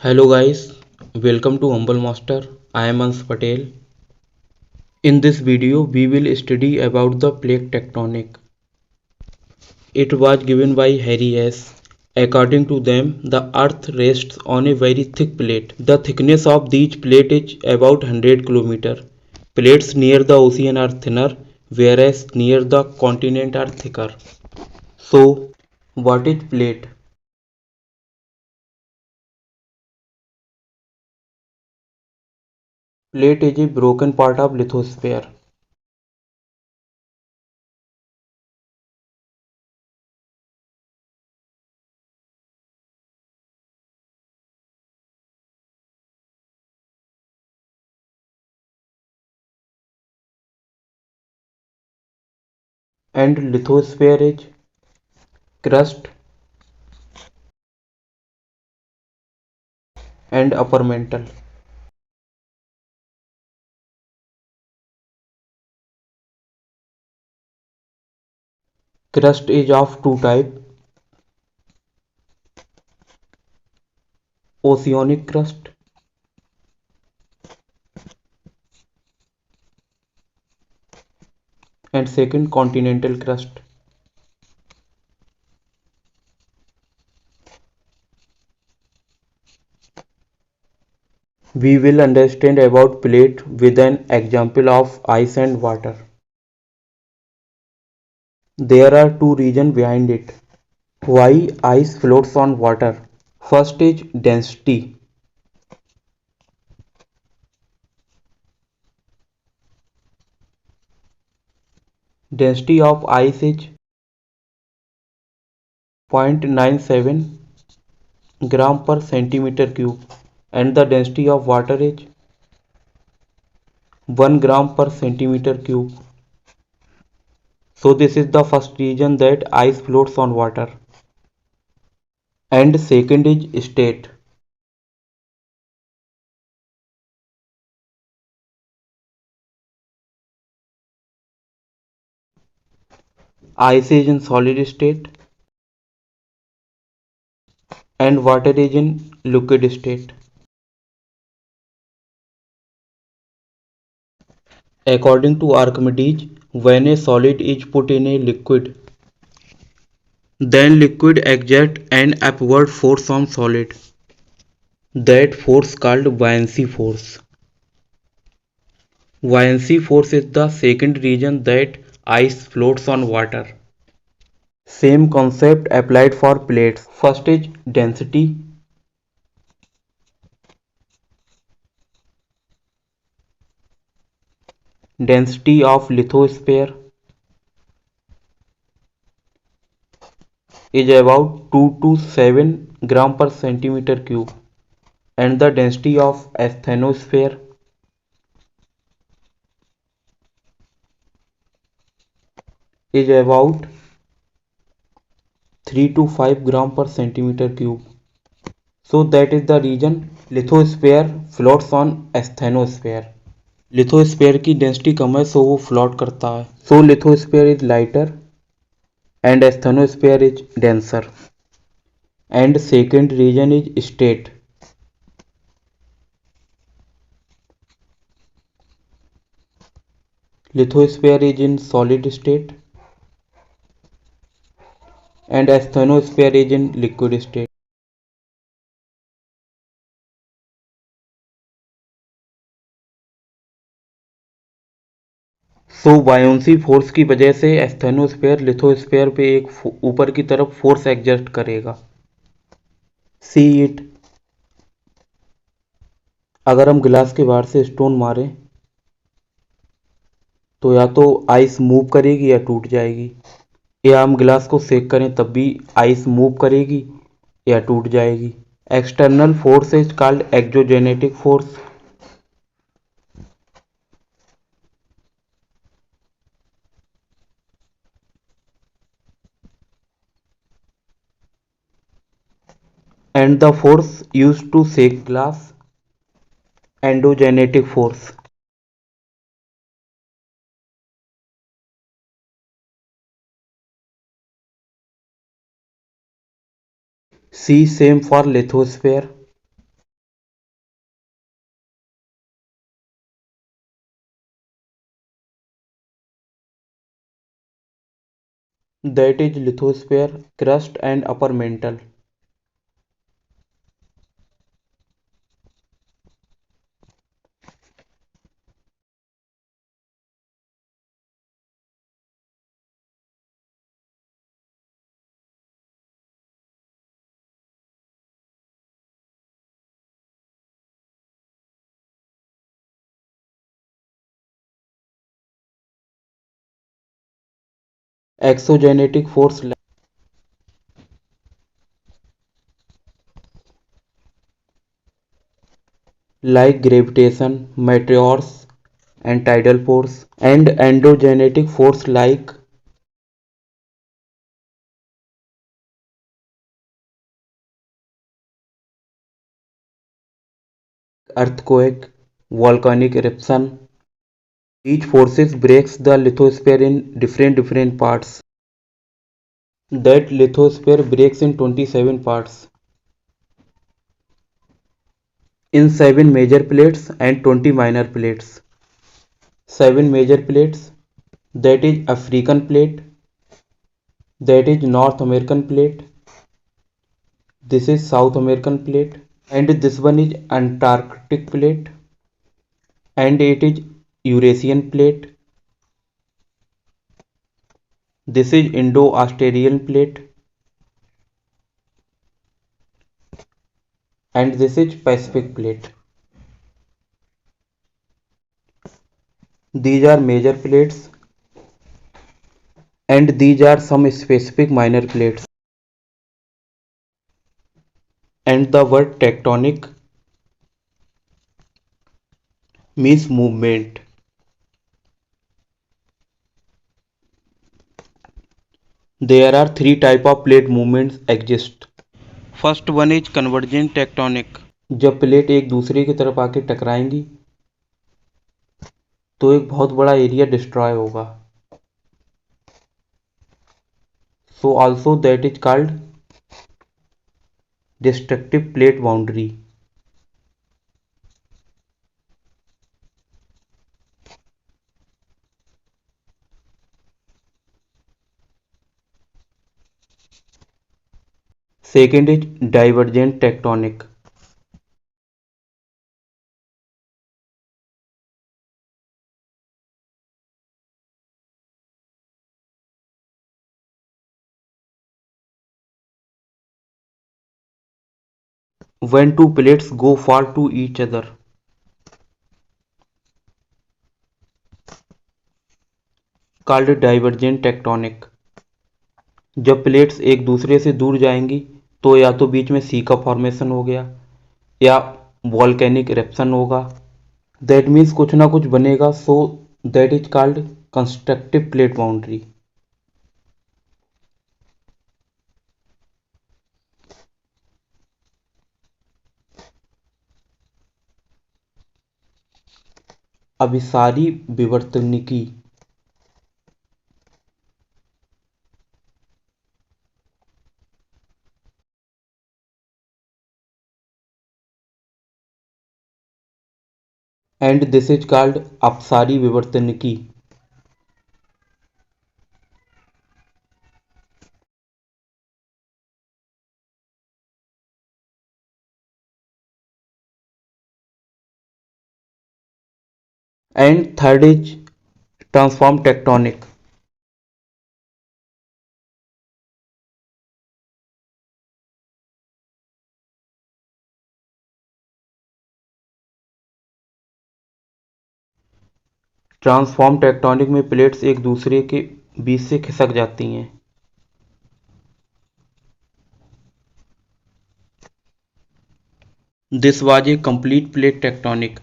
Hello guys, welcome to Humble Master. I am Ans Patel. In this video, we will study about the plate tectonic. It was given by Harry S. According to them, the earth rests on a very thick plate. The thickness of these plate is about 100 km. Plates near the ocean are thinner, whereas near the continent are thicker. So, what is plate? Plate is a broken part of lithosphere. And lithosphere is crust and upper mantle. Crust is of two types: oceanic crust and second continental crust. We will understand about plate with an example of ice and water. There are two reasons behind it. Why ice floats on water? First is density. Density of ice is 0.97 gram per centimeter cube and the density of water is 1 gram per centimeter cube. So this is the first reason that ice floats on water. And second is state. Ice is in solid state and water is in liquid state. According to Archimedes, when a solid is put in a liquid, then liquid exerts an upward force on solid. That force called buoyancy force. Buoyancy force is the second reason that ice floats on water. Same concept applied for plates. First is density. Density of lithosphere is about 2 to 7 gram per centimeter cube and the density of asthenosphere is about 3 to 5 gram per centimeter cube. So that is the reason lithosphere floats on asthenosphere. Lithosphere की density कम है so वो float करता है. So lithosphere is lighter and asthenosphere is denser. And second reason is state. Lithosphere is in solid state and asthenosphere is in liquid state. So buoyancy force की वजह से asthenosphere lithosphere पे एक ऊपर की तरफ फोर्स एग्जर्ट करेगा. See it. अगर हम गिलास के बाहर से स्टोन मारें तो या तो आइस मूव करेगी या टूट जाएगी, या हम गिलास को सेक करें तब भी आइस मूव करेगी या टूट जाएगी. External force is called exogenetic force. And the force used to shake glass, endogenetic force. See same for lithosphere. that is lithosphere, crust and upper mantle. Exogenetic force like gravitation, meteors and tidal force, and endogenetic force like earthquake, volcanic eruption. Each forces breaks the lithosphere in different parts. That lithosphere breaks in 27 parts, in 7 major plates and 20 minor plates. 7 major plates, that is African plate, that is North American plate, this is South American plate, and this one is Antarctic plate, and it is Eurasian plate. This is Indo-Australian plate, and this is Pacific plate. These are major plates, and these are some specific minor plates. And the word tectonic means movement. There are three type of plate movements exist. First one is convergent tectonic. जब plate एक दूसरे की तरफ आके टकराएंगी तो एक बहुत बड़ा एरिया डिस्ट्रॉय होगा। So also that is called destructive plate boundary. Second is divergent tectonic. When two plates go far to each other, called divergent tectonic। जब प्लेट्स एक दूसरे से दूर जाएंगी तो या तो बीच में सी का फॉर्मेशन हो गया या वॉल्केनिक इरेप्शन होगा। दैट मीन्स कुछ ना कुछ बनेगा। So that is called constructive plate boundary. अभिसारी विवर्तनिकी। एंड दिस इज कॉल्ड अपसारी विवर्तनिकी। And third is transform tectonic. Transform tectonic में प्लेट्स एक दूसरे के बीच से खिसक जाती हैं। This was a complete plate tectonic.